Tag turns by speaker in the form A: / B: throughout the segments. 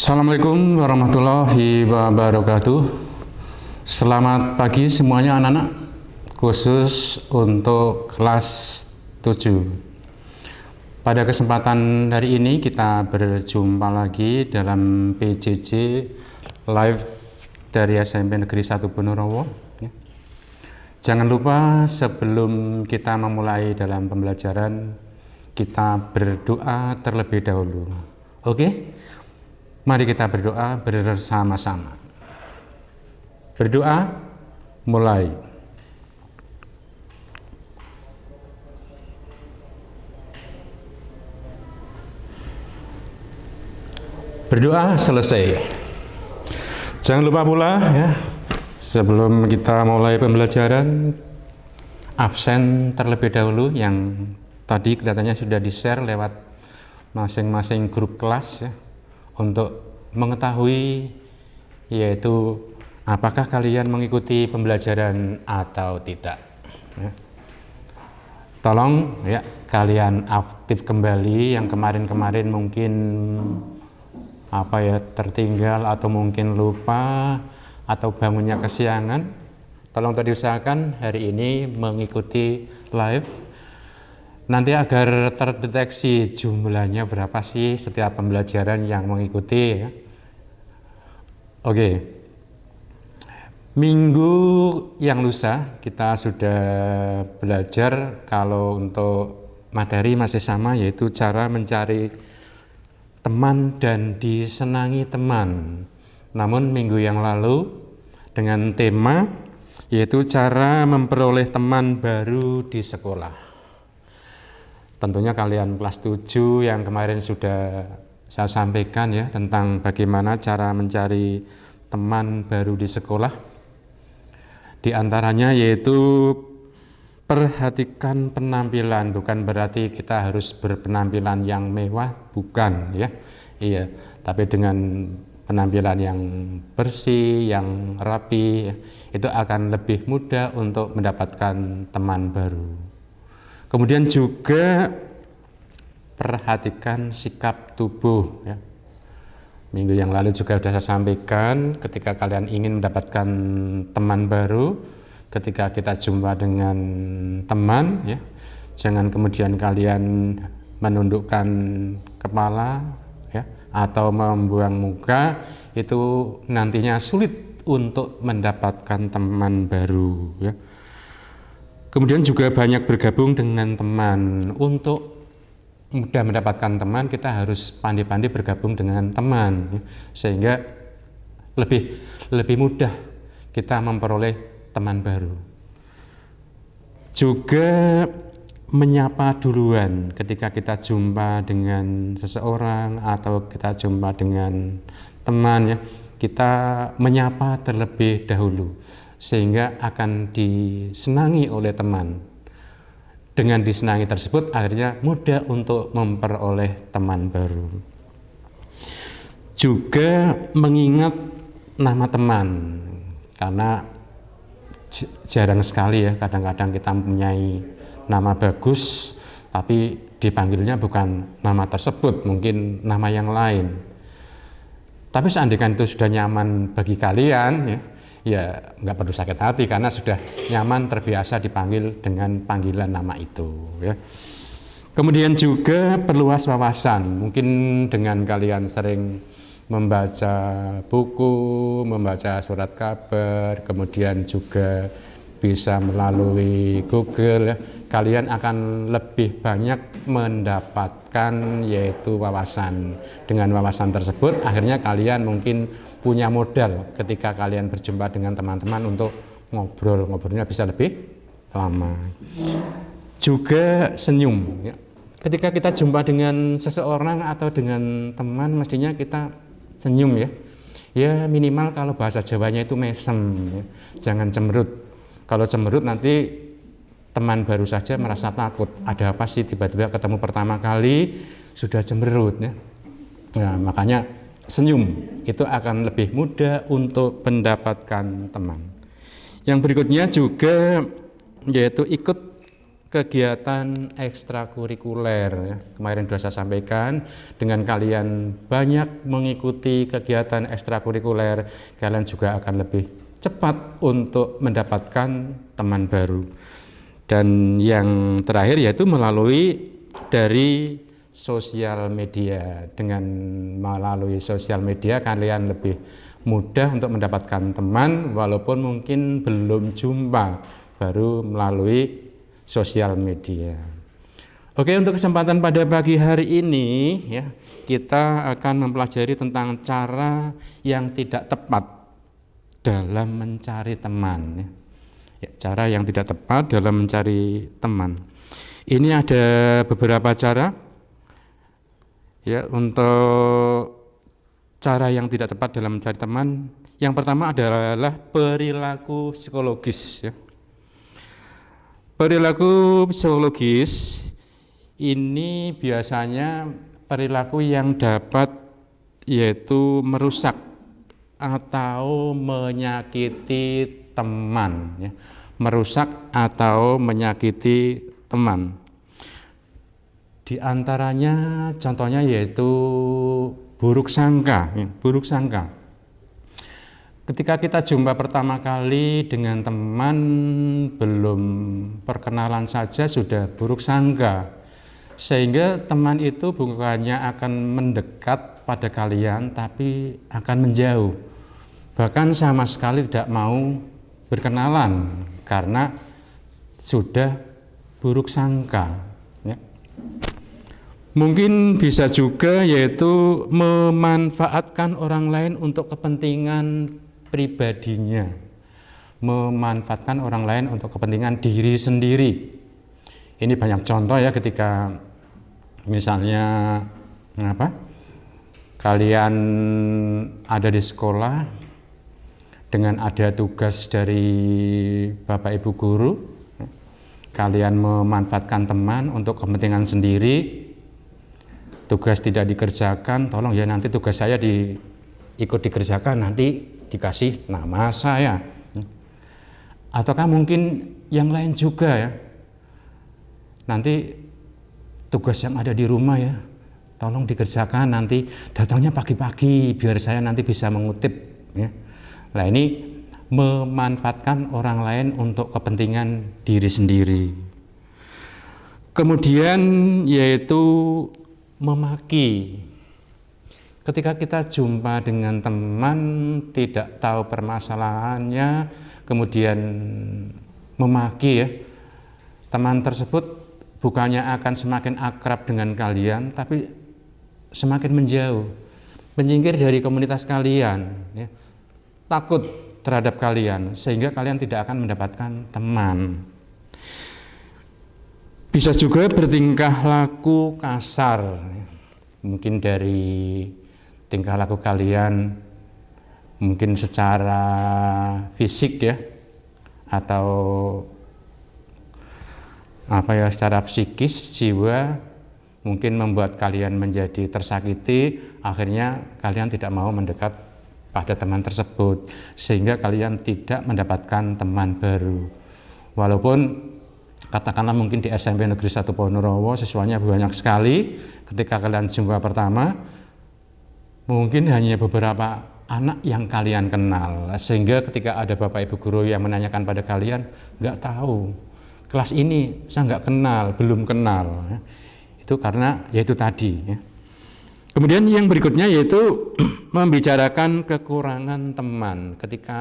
A: Assalamualaikum warahmatullahi wabarakatuh. Selamat pagi semuanya anak-anak, khusus untuk kelas 7. Pada kesempatan hari ini kita berjumpa lagi dalam PJJ live dari SMP Negeri 1 Ponorogo. Jangan lupa sebelum kita memulai dalam pembelajaran, kita berdoa terlebih dahulu. Oke? Mari kita berdoa bersama-sama. Berdoa, mulai. Berdoa selesai. Jangan lupa pula ya, sebelum kita mulai pembelajaran, absen terlebih dahulu yang tadi kelihatannya sudah di-share lewat masing-masing grup kelas ya, untuk mengetahui yaitu apakah kalian mengikuti pembelajaran atau tidak ya. Tolong ya kalian aktif kembali yang kemarin-kemarin mungkin tertinggal atau mungkin lupa atau bangunnya kesiangan. Tolong tadi usahakan hari ini mengikuti live. Nanti agar terdeteksi jumlahnya berapa sih setiap pembelajaran yang mengikuti ya. Oke. Minggu yang lusa kita sudah belajar kalau untuk materi masih sama, yaitu cara mencari teman dan disenangi teman. Namun minggu yang lalu dengan tema yaitu cara memperoleh teman baru di sekolah. Tentunya kalian kelas 7 yang kemarin sudah saya sampaikan ya tentang bagaimana cara mencari teman baru di sekolah. Di antaranya yaitu perhatikan penampilan, bukan berarti kita harus berpenampilan yang mewah, bukan ya. Iya, tapi dengan penampilan yang bersih, yang rapi, ya, itu akan lebih mudah untuk mendapatkan teman baru. Kemudian juga perhatikan sikap tubuh ya. Minggu yang lalu juga sudah saya sampaikan, ketika kalian ingin mendapatkan teman baru, ketika kita jumpa dengan teman ya, jangan kemudian kalian menundukkan kepala ya, atau membuang muka, itu nantinya sulit untuk mendapatkan teman baru ya. Kemudian juga banyak bergabung dengan teman. Untuk mudah mendapatkan teman, kita harus pandai-pandai bergabung dengan teman, ya, sehingga lebih mudah kita memperoleh teman baru. Juga menyapa duluan ketika kita jumpa dengan seseorang atau kita jumpa dengan teman, ya, kita menyapa terlebih dahulu, sehingga akan disenangi oleh teman. Dengan disenangi tersebut akhirnya mudah untuk memperoleh teman baru. Juga mengingat nama teman, karena jarang sekali ya kadang-kadang kita mempunyai nama bagus tapi dipanggilnya bukan nama tersebut, mungkin nama yang lain. Tapi seandainya itu sudah nyaman bagi kalian ya nggak perlu sakit hati karena sudah nyaman terbiasa dipanggil dengan panggilan nama itu ya. Kemudian juga perluas wawasan, mungkin dengan kalian sering membaca buku, membaca surat kabar, kemudian juga bisa melalui Google ya, kalian akan lebih banyak mendapatkan yaitu wawasan. Dengan wawasan tersebut akhirnya kalian mungkin punya modal ketika kalian berjumpa dengan teman-teman untuk ngobrolnya bisa lebih lama. Juga senyum ya. Ketika kita jumpa dengan seseorang atau dengan teman, mestinya kita senyum ya. Ya minimal kalau bahasa Jawanya itu mesem ya. Jangan cemberut. Kalau cemberut nanti teman baru saja merasa takut. Ada apa sih tiba-tiba ketemu pertama kali sudah cemberut ya. Nah, makanya senyum itu akan lebih mudah untuk mendapatkan teman. Yang berikutnya juga yaitu ikut kegiatan ekstrakurikuler. Ya. Kemarin sudah saya sampaikan, dengan kalian banyak mengikuti kegiatan ekstrakurikuler, kalian juga akan lebih cepat untuk mendapatkan teman baru. Dan yang terakhir yaitu melalui dari sosial media. Dengan melalui sosial media kalian lebih mudah untuk mendapatkan teman walaupun mungkin belum jumpa, baru melalui sosial media. Oke, untuk kesempatan pada pagi hari ini ya, kita akan mempelajari tentang cara yang tidak tepat dalam mencari teman ya. Ya, cara yang tidak tepat dalam mencari teman. Ini ada beberapa cara ya untuk cara yang tidak tepat dalam mencari teman. Yang pertama adalah perilaku psikologis ya. Perilaku psikologis ini biasanya perilaku yang dapat yaitu merusak atau menyakiti teman ya. Merusak atau menyakiti teman. Di antaranya contohnya yaitu buruk sangka ya. Buruk sangka. Ketika kita jumpa pertama kali dengan teman, belum perkenalan saja sudah buruk sangka, sehingga teman itu bukannya akan mendekat pada kalian, tapi akan menjauh, bahkan sama sekali tidak mau berkenalan karena sudah buruk sangka ya. Mungkin bisa juga yaitu memanfaatkan orang lain untuk kepentingan pribadinya, memanfaatkan orang lain untuk kepentingan diri sendiri. Ini banyak contoh ya, ketika misalnya kalian ada di sekolah dengan ada tugas dari Bapak Ibu guru, kalian memanfaatkan teman untuk kepentingan sendiri, tugas tidak dikerjakan, tolong ya nanti tugas saya ikut dikerjakan, nanti dikasih nama saya. Ataukah mungkin yang lain juga ya, nanti tugas yang ada di rumah ya tolong dikerjakan, nanti datangnya pagi-pagi biar saya nanti bisa mengutip ya. Nah, ini memanfaatkan orang lain untuk kepentingan diri sendiri. Kemudian yaitu memaki. Ketika kita jumpa dengan teman, tidak tahu permasalahannya, kemudian memaki ya, teman tersebut bukannya akan semakin akrab dengan kalian, tapi semakin menjauh, menyingkir dari komunitas kalian ya, takut terhadap kalian, sehingga kalian tidak akan mendapatkan teman. Bisa juga bertingkah laku kasar, mungkin dari tingkah laku kalian mungkin secara fisik ya, atau secara psikis, jiwa, mungkin membuat kalian menjadi tersakiti, akhirnya kalian tidak mau mendekat pada teman tersebut, sehingga kalian tidak mendapatkan teman baru. Walaupun katakanlah mungkin di SMP Negeri 1 Ponorogo siswanya banyak sekali, ketika kalian jumpa pertama mungkin hanya beberapa anak yang kalian kenal, sehingga ketika ada Bapak Ibu guru yang menanyakan pada kalian, nggak tahu, kelas ini saya nggak kenal, belum kenal ya. Itu karena yaitu tadi ya. Kemudian yang berikutnya yaitu membicarakan kekurangan teman. Ketika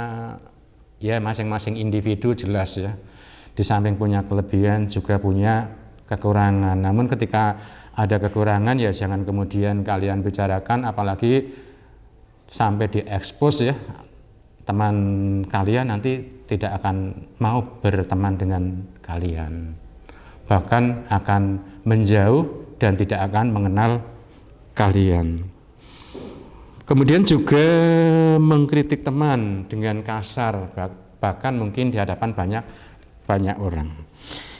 A: ya masing-masing individu jelas ya, di samping punya kelebihan juga punya kekurangan. Namun ketika ada kekurangan ya jangan kemudian kalian bicarakan, apalagi sampai diekspos ya, teman kalian nanti tidak akan mau berteman dengan kalian, bahkan akan menjauh dan tidak akan mengenal kalian. Kemudian juga mengkritik teman dengan kasar, bahkan mungkin di hadapan banyak orang.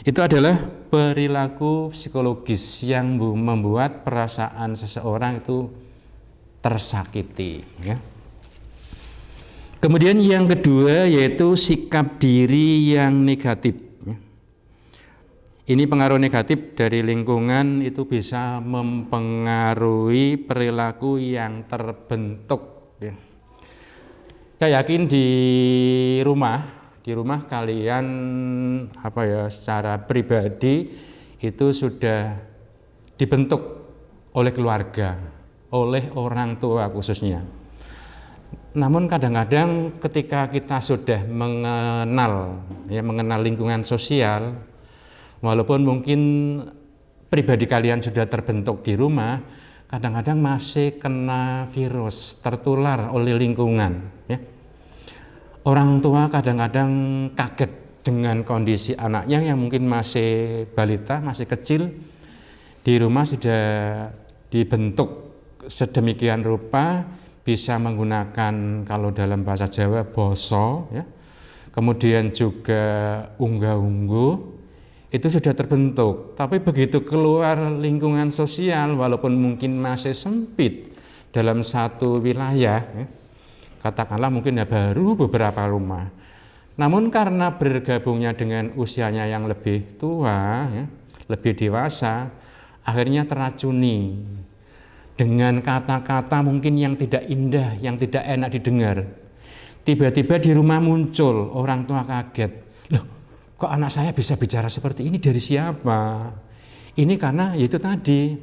A: Itu adalah perilaku psikologis yang membuat perasaan seseorang itu tersakiti ya. Kemudian yang kedua yaitu sikap diri yang negatif ya. Ini pengaruh negatif dari lingkungan itu bisa mempengaruhi perilaku yang terbentuk. Ya. Saya yakin di rumah kalian secara pribadi itu sudah dibentuk oleh keluarga, oleh orang tua khususnya. Namun kadang-kadang ketika kita sudah mengenal lingkungan sosial, walaupun mungkin pribadi kalian sudah terbentuk di rumah, kadang-kadang masih kena virus, tertular oleh lingkungan. Ya. Orang tua kadang-kadang kaget dengan kondisi anaknya yang mungkin masih balita, masih kecil, di rumah sudah dibentuk sedemikian rupa, bisa menggunakan kalau dalam bahasa Jawa boso, ya. Kemudian juga unggah-ungguh, itu sudah terbentuk. Tapi begitu keluar lingkungan sosial, walaupun mungkin masih sempit dalam satu wilayah, ya, katakanlah mungkin baru beberapa rumah, namun karena bergabungnya dengan usianya yang lebih tua, ya, lebih dewasa, akhirnya teracuni dengan kata-kata mungkin yang tidak indah, yang tidak enak didengar. Tiba-tiba di rumah muncul, orang tua kaget, loh kok anak saya bisa bicara seperti ini, dari siapa? Ini karena itu tadi,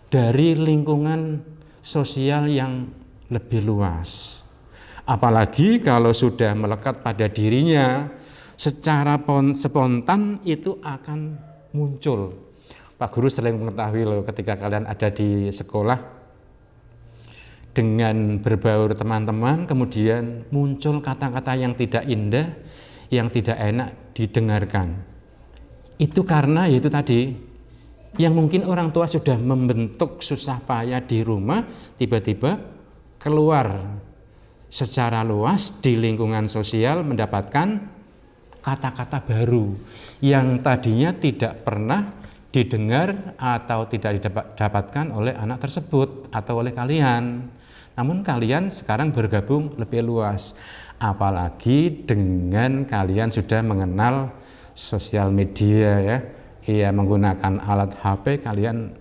A: dari lingkungan sosial yang lebih luas. Apalagi kalau sudah melekat pada dirinya, secara spontan itu akan muncul. Pak Guru sering mengetahui loh, ketika kalian ada di sekolah dengan berbaur teman-teman, kemudian muncul kata-kata yang tidak indah, yang tidak enak didengarkan. Itu karena itu tadi, yang mungkin orang tua sudah membentuk susah payah di rumah, tiba-tiba keluar secara luas di lingkungan sosial mendapatkan kata-kata baru yang tadinya tidak pernah didengar atau tidak didapatkan oleh anak tersebut atau oleh kalian. Namun kalian sekarang bergabung lebih luas, apalagi dengan kalian sudah mengenal sosial media, ya, menggunakan alat HP, kalian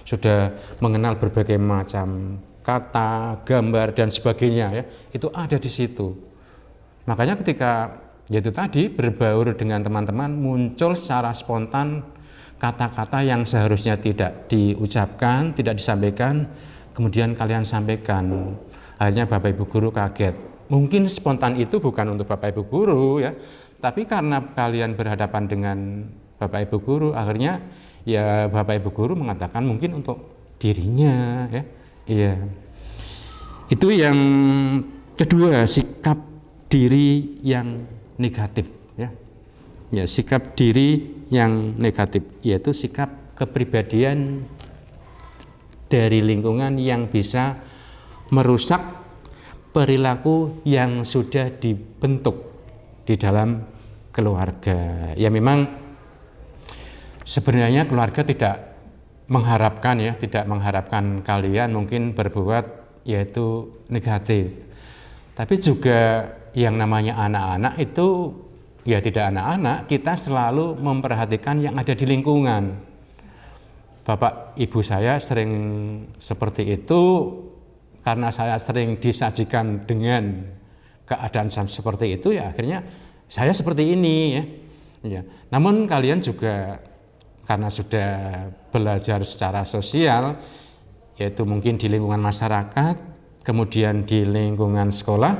A: sudah mengenal berbagai macam kata, gambar dan sebagainya, ya, itu ada di situ. Makanya ketika yaitu tadi berbaur dengan teman-teman, muncul secara spontan kata-kata yang seharusnya tidak diucapkan, tidak disampaikan, kemudian kalian sampaikan. Akhirnya Bapak Ibu Guru kaget. Mungkin spontan itu bukan untuk Bapak Ibu Guru, ya, tapi karena kalian berhadapan dengan Bapak Ibu Guru, akhirnya ya Bapak Ibu Guru mengatakan mungkin untuk dirinya, ya. Iya. Itu yang kedua, sikap diri yang negatif, ya. Ya, sikap diri yang negatif, yaitu sikap kepribadian dari lingkungan yang bisa merusak perilaku yang sudah dibentuk di dalam keluarga. Ya memang sebenarnya keluarga tidak mengharapkan kalian mungkin berbuat yaitu negatif. Tapi juga yang namanya anak-anak itu ya tidak anak-anak, kita selalu memperhatikan yang ada di lingkungan. Bapak ibu saya sering seperti itu karena saya sering disajikan dengan keadaan seperti itu, ya akhirnya saya seperti ini, ya. Ya. Namun kalian juga karena sudah belajar secara sosial, yaitu mungkin di lingkungan masyarakat, kemudian di lingkungan sekolah,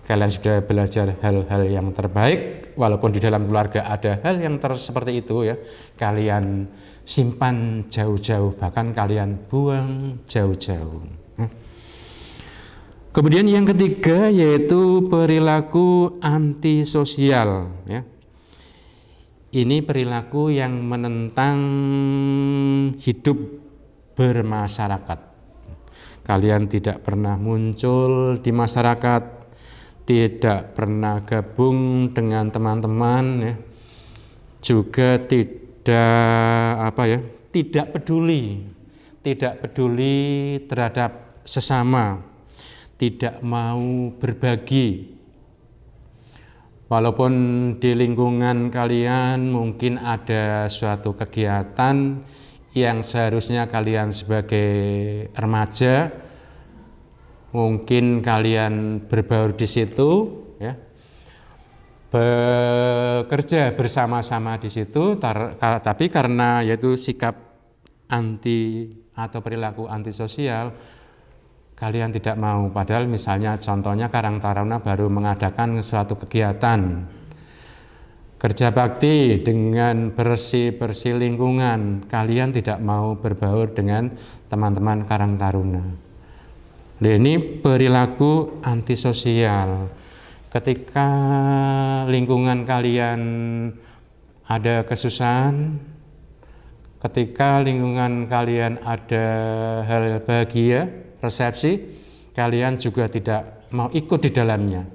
A: kalian sudah belajar hal-hal yang terbaik, walaupun di dalam keluarga ada hal yang seperti itu, ya, kalian simpan jauh-jauh, bahkan kalian buang jauh-jauh. Kemudian yang ketiga yaitu perilaku antisosial, ya. Ini perilaku yang menentang hidup bermasyarakat. Kalian tidak pernah muncul di masyarakat, tidak pernah gabung dengan teman-teman, ya. Juga tidak peduli terhadap sesama, tidak mau berbagi, Walaupun di lingkungan kalian mungkin ada suatu kegiatan yang seharusnya kalian sebagai remaja, mungkin kalian berbaur di situ, ya, bekerja bersama-sama di situ, tapi karena yaitu sikap anti atau perilaku antisosial, kalian tidak mau. Padahal misalnya contohnya Karang Taruna baru mengadakan suatu kegiatan kerja bakti dengan bersih-bersih lingkungan, kalian tidak mau berbaur dengan teman-teman Karang Taruna. Nah, ini perilaku antisosial. Ketika lingkungan kalian ada kesusahan, ketika lingkungan kalian ada hal bahagia, resepsi, kalian juga tidak mau ikut di dalamnya.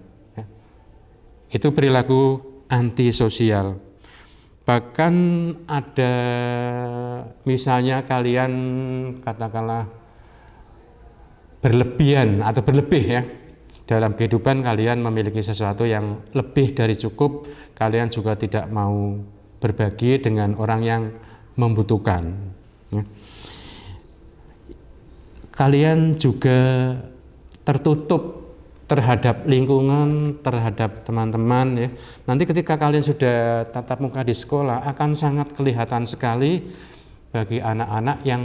A: Itu perilaku antisosial. Bahkan ada misalnya kalian katakanlah berlebihan atau berlebih ya, dalam kehidupan kalian memiliki sesuatu yang lebih dari cukup, kalian juga tidak mau berbagi dengan orang yang membutuhkan ya. Kalian juga tertutup terhadap lingkungan, terhadap teman-teman ya. Nanti ketika kalian sudah tatap muka di sekolah akan sangat kelihatan sekali bagi anak-anak yang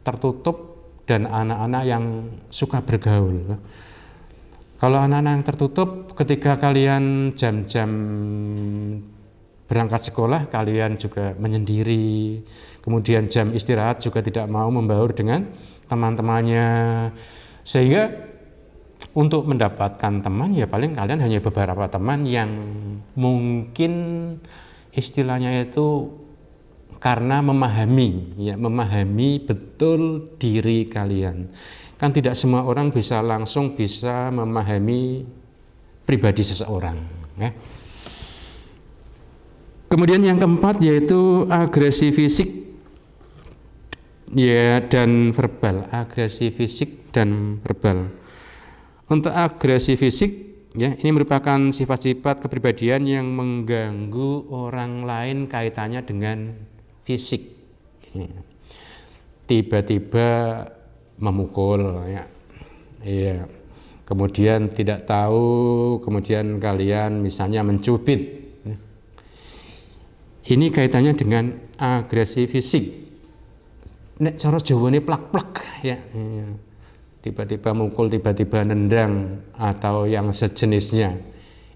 A: tertutup dan anak-anak yang suka bergaul. Kalau anak-anak yang tertutup, ketika kalian jam-jam berangkat sekolah, kalian juga menyendiri. Kemudian jam istirahat juga tidak mau membaur dengan teman-temannya. Sehingga untuk mendapatkan teman ya paling kalian hanya beberapa teman yang mungkin istilahnya itu karena memahami betul diri kalian. Kan tidak semua orang bisa langsung bisa memahami pribadi seseorang ya. Kemudian yang keempat yaitu agresi fisik ya dan verbal. Agresi fisik dan verbal. Untuk agresi fisik ya, ini merupakan sifat-sifat kepribadian yang mengganggu orang lain kaitannya dengan fisik. Tiba-tiba memukul ya. Iya. Kemudian tidak tahu, kemudian kalian misalnya mencubit. Ini kaitannya dengan agresi fisik. Nek cara Jawane plak-plak ya. Tiba-tiba mukul, tiba-tiba nendang atau yang sejenisnya.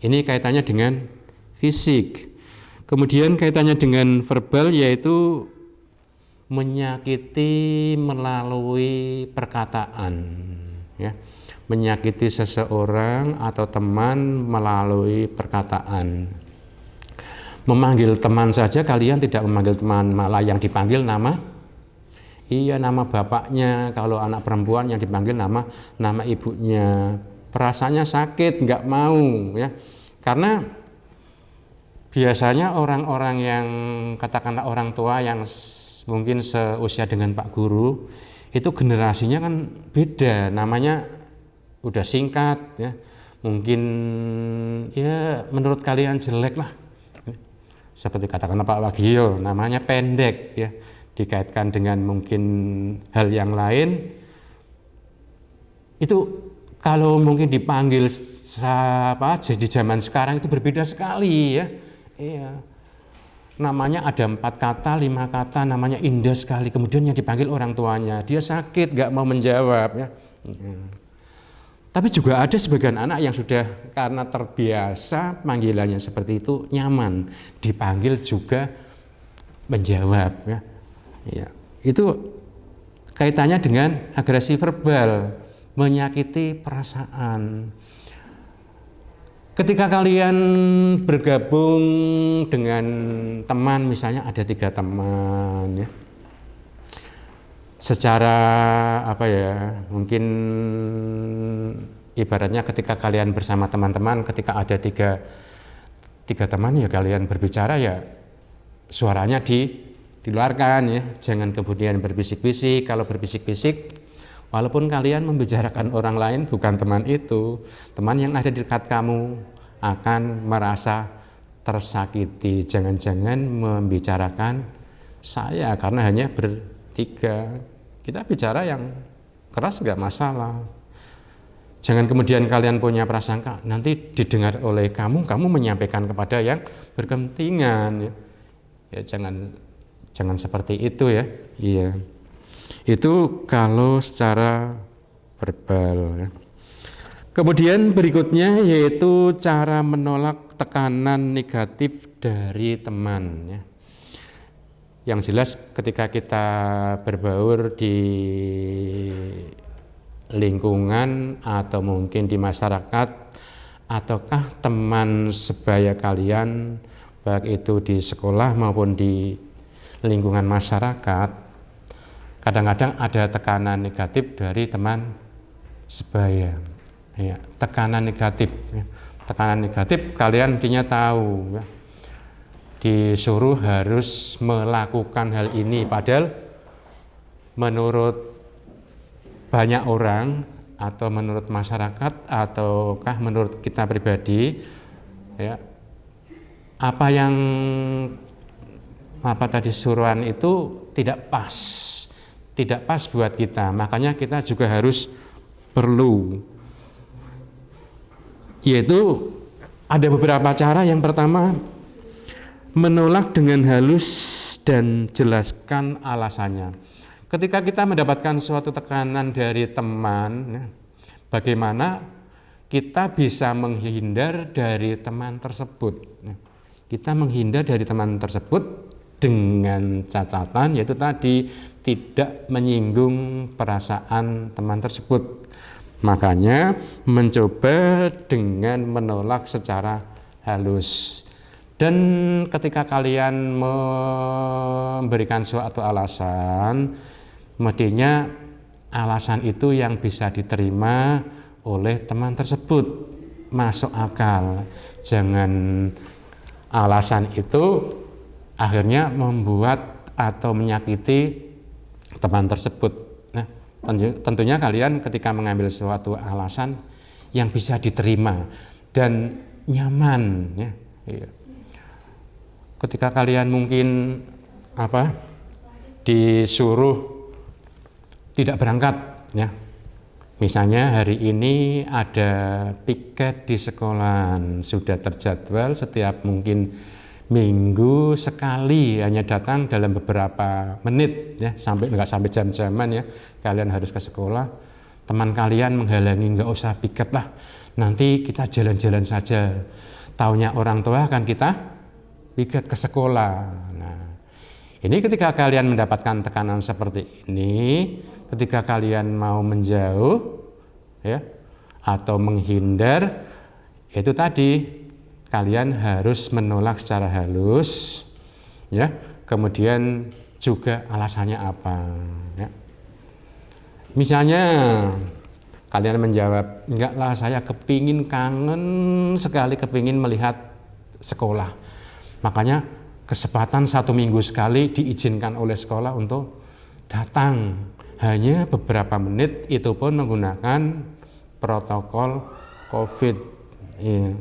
A: Ini kaitannya dengan fisik. Kemudian kaitannya dengan verbal yaitu menyakiti melalui perkataan ya. Menyakiti seseorang atau teman melalui perkataan. Memanggil teman saja kalian tidak memanggil teman, malah yang dipanggil nama bapaknya. Kalau anak perempuan yang dipanggil nama ibunya. Perasaannya sakit, nggak mau ya. Karena biasanya orang-orang yang katakanlah orang tua yang mungkin seusia dengan Pak Guru itu generasinya kan beda, namanya udah singkat ya. Mungkin ya menurut kalian jelek lah. Seperti katakanlah Pak Wagio, namanya pendek ya. Dikaitkan dengan mungkin hal yang lain, itu kalau mungkin dipanggil jadi zaman sekarang itu berbeda sekali ya. Iya. Namanya ada 4 kata, 5 kata, namanya indah sekali. Kemudian yang dipanggil orang tuanya, dia sakit, nggak mau menjawab ya. Tapi juga ada sebagian anak yang sudah karena terbiasa panggilannya seperti itu nyaman, dipanggil juga menjawab ya. Ya, itu kaitannya dengan agresi verbal, menyakiti perasaan. Ketika kalian bergabung dengan teman, misalnya ada 3 teman ya. Secara mungkin ibaratnya ketika kalian bersama teman-teman, ketika ada tiga teman ya kalian berbicara ya suaranya diluarkan ya, jangan kemudian berbisik-bisik. Kalau berbisik-bisik, walaupun kalian membicarakan orang lain bukan teman itu, teman yang ada di dekat kamu akan merasa tersakiti. Jangan-jangan membicarakan saya karena hanya bertiga. Kita bicara yang keras nggak masalah. Jangan kemudian kalian punya prasangka nanti didengar oleh kamu menyampaikan kepada yang berkepentingan. Ya jangan seperti itu ya. Iya. Itu kalau secara verbal ya. Kemudian berikutnya yaitu cara menolak tekanan negatif dari teman ya. Yang jelas ketika kita berbaur di lingkungan atau mungkin di masyarakat ataukah teman sebaya kalian baik itu di sekolah maupun di lingkungan masyarakat, kadang-kadang ada tekanan negatif dari teman sebaya. Ya, tekanan negatif. Ya. Tekanan negatif kalian mestinya tahu. Ya. Disuruh harus melakukan hal ini, padahal menurut banyak orang atau menurut masyarakat ataukah menurut kita pribadi, ya, apa tadi suruhan itu tidak pas buat kita. Makanya kita juga harus perlu, yaitu ada beberapa cara. Yang pertama, menolak dengan halus dan jelaskan alasannya. Ketika kita mendapatkan suatu tekanan dari teman, bagaimana kita bisa menghindar dari teman tersebut? Kita menghindar dari teman tersebut dengan catatan, yaitu tadi tidak menyinggung perasaan teman tersebut. Makanya mencoba dengan menolak secara halus. Dan ketika kalian memberikan suatu alasan, mestinya alasan itu yang bisa diterima oleh teman tersebut, masuk akal. Jangan alasan itu akhirnya membuat atau menyakiti teman tersebut. Nah, tentunya kalian ketika mengambil suatu alasan yang bisa diterima dan nyaman, ya. Ketika kalian mungkin disuruh tidak berangkat, ya. Misalnya hari ini ada piket di sekolah, sudah terjadwal setiap mungkin minggu sekali, hanya datang dalam beberapa menit, ya, nggak sampai jam-jaman, ya. Kalian harus ke sekolah, teman kalian menghalangi, nggak usah piket lah, nanti kita jalan-jalan saja. Taunya orang tua kan kita piket ke sekolah. Nah, ini ketika kalian mendapatkan tekanan seperti ini, ketika kalian mau menjauh, ya, atau menghindar, itu tadi kalian harus menolak secara halus, ya. Kemudian juga alasannya apa, ya. Misalnya kalian menjawab, enggak lah, saya kangen sekali melihat sekolah. Makanya kesempatan 1 minggu sekali diizinkan oleh sekolah untuk datang, hanya beberapa menit, itu pun menggunakan protokol COVID. Ya.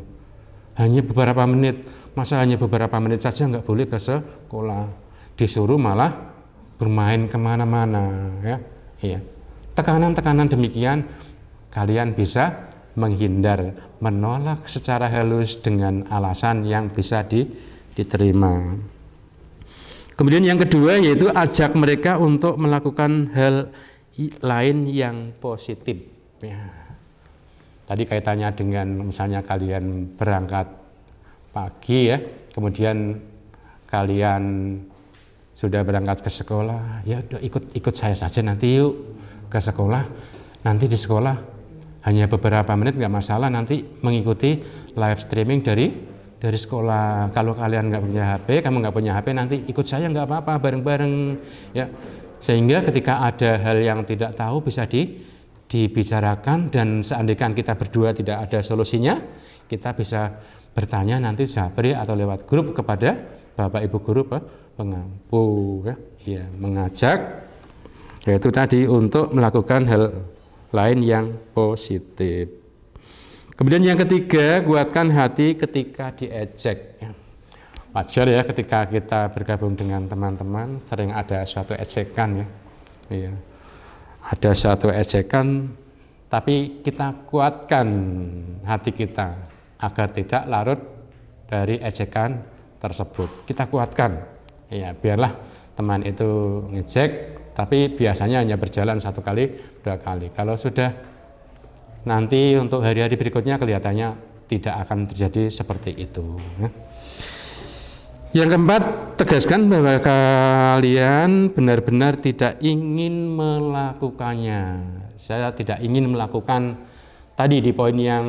A: Hanya beberapa menit, masa hanya beberapa menit saja nggak boleh ke sekolah, disuruh malah bermain kemana-mana, ya. Iya. Tekanan-tekanan demikian kalian bisa menghindar, menolak secara halus dengan alasan yang bisa diterima. Kemudian yang kedua yaitu ajak mereka untuk melakukan hal lain yang positif, ya. Tadi kaitannya dengan misalnya kalian berangkat pagi, ya, kemudian kalian sudah berangkat ke sekolah, ya udah ikut saya saja nanti yuk ke sekolah. Nanti di sekolah hanya beberapa menit, nggak masalah, nanti mengikuti live streaming dari sekolah. Kalau kalian nggak punya HP, kamu nggak punya HP, nanti ikut saya nggak apa-apa, bareng-bareng, ya. Sehingga ketika ada hal yang tidak tahu bisa dibicarakan, dan seandainya kita berdua tidak ada solusinya, kita bisa bertanya nanti japri atau lewat grup kepada Bapak Ibu guru pengampu, ya. Ya, mengajak, yaitu tadi untuk melakukan hal lain yang positif. Kemudian yang ketiga, kuatkan hati ketika diejek. Wajar ya ketika kita bergabung dengan teman-teman sering ada suatu ejekan ya. Iya. Ada suatu ejekan, tapi kita kuatkan hati kita agar tidak larut dari ejekan tersebut. Kita kuatkan. Ya, biarlah teman itu ngejek, tapi biasanya hanya berjalan 1 kali, 2 kali. Kalau sudah nanti untuk hari-hari berikutnya kelihatannya tidak akan terjadi seperti itu. Yang keempat, tegaskan bahwa kalian benar-benar tidak ingin melakukannya. Saya tidak ingin melakukan tadi di poin yang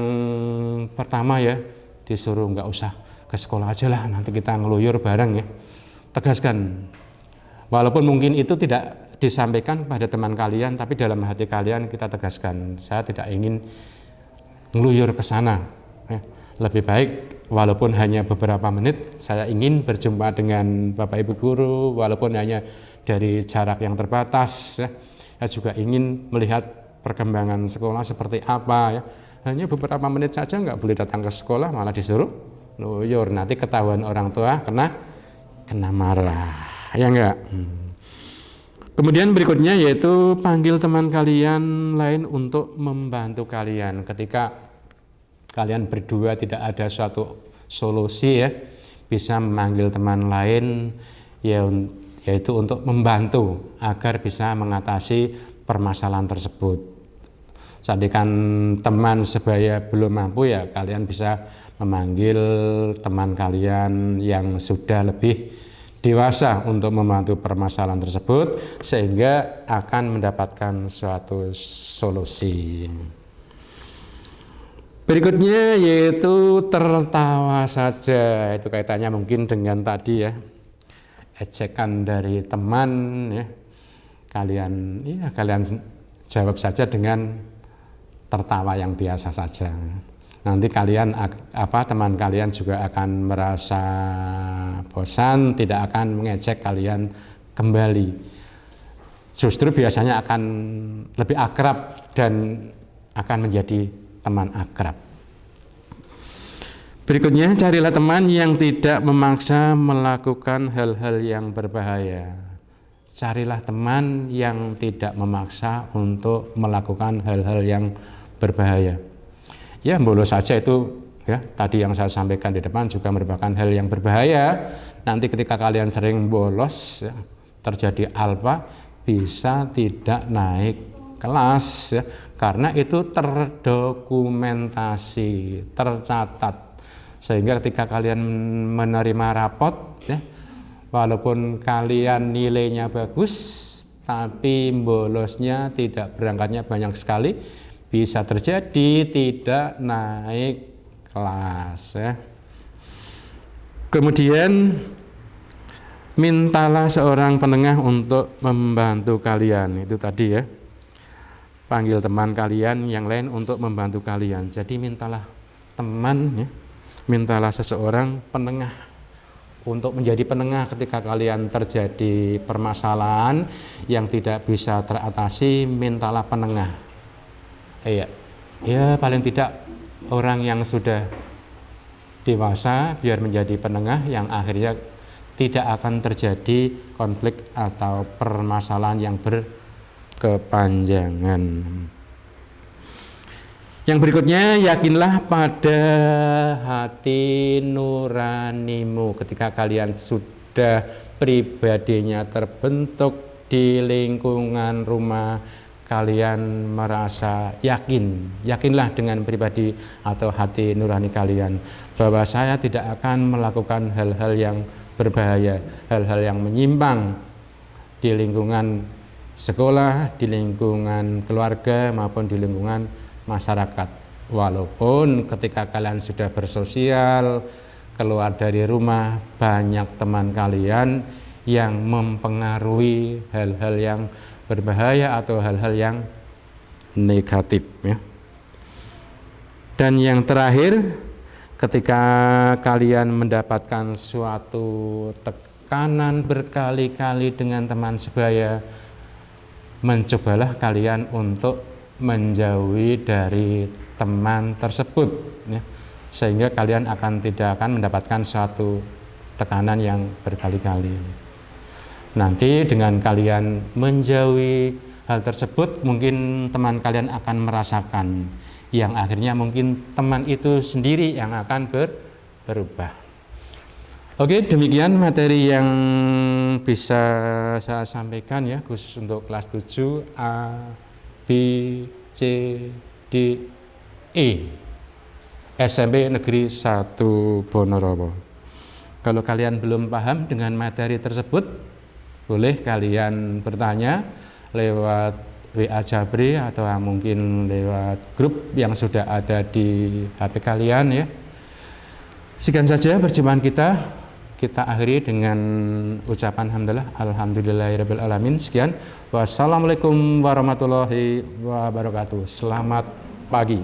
A: pertama ya, disuruh nggak usah ke sekolah aja lah, nanti kita ngeluyur bareng ya. Tegaskan, walaupun mungkin itu tidak disampaikan pada teman kalian, tapi dalam hati kalian kita tegaskan, saya tidak ingin ngeluyur ke sana. Lebih baik walaupun hanya beberapa menit, saya ingin berjumpa dengan Bapak Ibu Guru, walaupun hanya dari jarak yang terbatas. Saya juga ingin melihat perkembangan sekolah seperti apa ya. Hanya beberapa menit saja, nggak boleh datang ke sekolah, malah disuruh ngeluyur. Nanti ketahuan orang tua kena marah, ya enggak? Kemudian berikutnya yaitu panggil teman kalian lain untuk membantu kalian. Ketika kalian berdua tidak ada suatu solusi ya, bisa memanggil teman lain ya, yaitu untuk membantu agar bisa mengatasi permasalahan tersebut. Seandainya teman sebaya belum mampu ya, kalian bisa memanggil teman kalian yang sudah lebih dewasa untuk membantu permasalahan tersebut sehingga akan mendapatkan suatu solusi. Berikutnya yaitu tertawa saja. Itu kaitannya mungkin dengan tadi ya, ejekan dari teman ya. Kalian jawab saja dengan tertawa yang biasa saja. Nanti teman kalian juga akan merasa bosan, tidak akan mengejek kalian kembali. Justru biasanya akan lebih akrab dan akan menjadi teman akrab. Berikutnya, carilah teman yang tidak memaksa melakukan hal-hal yang berbahaya. Carilah teman yang tidak memaksa untuk melakukan hal-hal yang berbahaya. Ya, bolos saja itu ya, tadi yang saya sampaikan di depan juga merupakan hal yang berbahaya. Nanti ketika kalian sering bolos ya, terjadi alfa, bisa tidak naik kelas ya, karena itu terdokumentasi, tercatat, sehingga ketika kalian menerima rapot ya, walaupun kalian nilainya bagus tapi bolosnya tidak, berangkatnya banyak sekali, bisa terjadi tidak naik kelas ya. Kemudian mintalah seorang penengah untuk membantu kalian. Itu tadi ya, panggil teman kalian yang lain untuk membantu kalian. Jadi mintalah teman ya, mintalah seseorang penengah untuk menjadi penengah ketika kalian terjadi permasalahan yang tidak bisa teratasi. Mintalah penengah. Ya paling tidak orang yang sudah dewasa biar menjadi penengah yang akhirnya tidak akan terjadi konflik atau permasalahan yang berkepanjangan. Yang berikutnya, yakinlah pada hati nuranimu. Ketika kalian sudah pribadinya terbentuk di lingkungan rumah, kalian merasa yakinlah dengan pribadi atau hati nurani kalian bahwa saya tidak akan melakukan hal-hal yang berbahaya, hal-hal yang menyimpang di lingkungan sekolah, di lingkungan keluarga maupun di lingkungan masyarakat. Walaupun ketika kalian sudah bersosial, keluar dari rumah, banyak teman kalian yang mempengaruhi hal-hal yang berbahaya atau hal-hal yang negatif ya. Dan yang terakhir, ketika kalian mendapatkan suatu tekanan berkali-kali dengan teman sebaya, mencobalah kalian untuk menjauhi dari teman tersebut, ya. Sehingga kalian tidak akan mendapatkan suatu tekanan yang berkali-kali. Nanti dengan kalian menjauhi hal tersebut, mungkin teman kalian akan merasakan, yang akhirnya mungkin teman itu sendiri yang akan berubah. Oke, demikian materi yang bisa saya sampaikan ya, khusus untuk kelas 7 A, B, C, D, E SMP Negeri 1 Ponorogo. Kalau kalian belum paham dengan materi tersebut, boleh kalian bertanya lewat WA Jabri atau mungkin lewat grup yang sudah ada di HP kalian ya. Sekian saja perjumpaan kita. Kita akhiri dengan ucapan hamdalah, alhamdulillahirabbil alamin. Sekian. Wassalamualaikum warahmatullahi wabarakatuh. Selamat pagi.